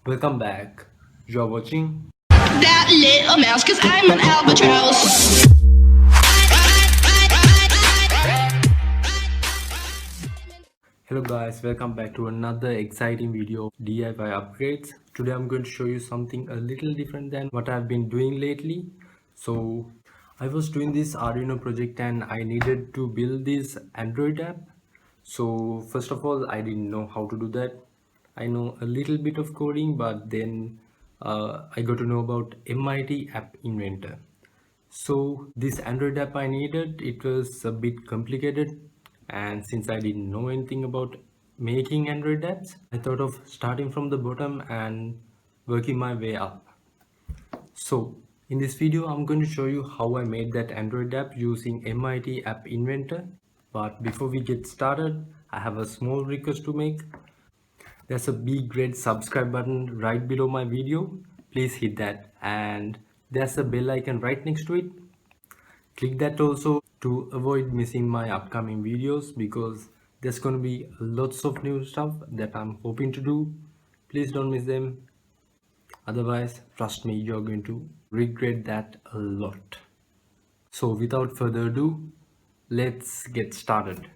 Welcome back. You're watching. That little mouse, cause I'm an albatross. Hello guys, welcome back to another exciting video of DIY upgrades. Today I'm going to show you something a little different than what I've been doing lately. So I was doing this Arduino project and I needed to build this Android app. So first of all, I didn't know how to do that. I know a little bit of coding, but then I got to know about MIT App Inventor. So this Android app I needed, it was a bit complicated, and since I didn't know anything about making Android apps, I thought of starting from the bottom and working my way up. So in this video I'm going to show you how I made that Android app using MIT App Inventor. But before we get started, I have a small request to make. There's a big red subscribe button right below my video. Please hit that, and there's a bell icon right next to it. Click that also to avoid missing my upcoming videos, because there's going to be lots of new stuff that I'm hoping to do. Please don't miss them. Otherwise, trust me, you're going to regret that a lot. So without further ado, let's get started.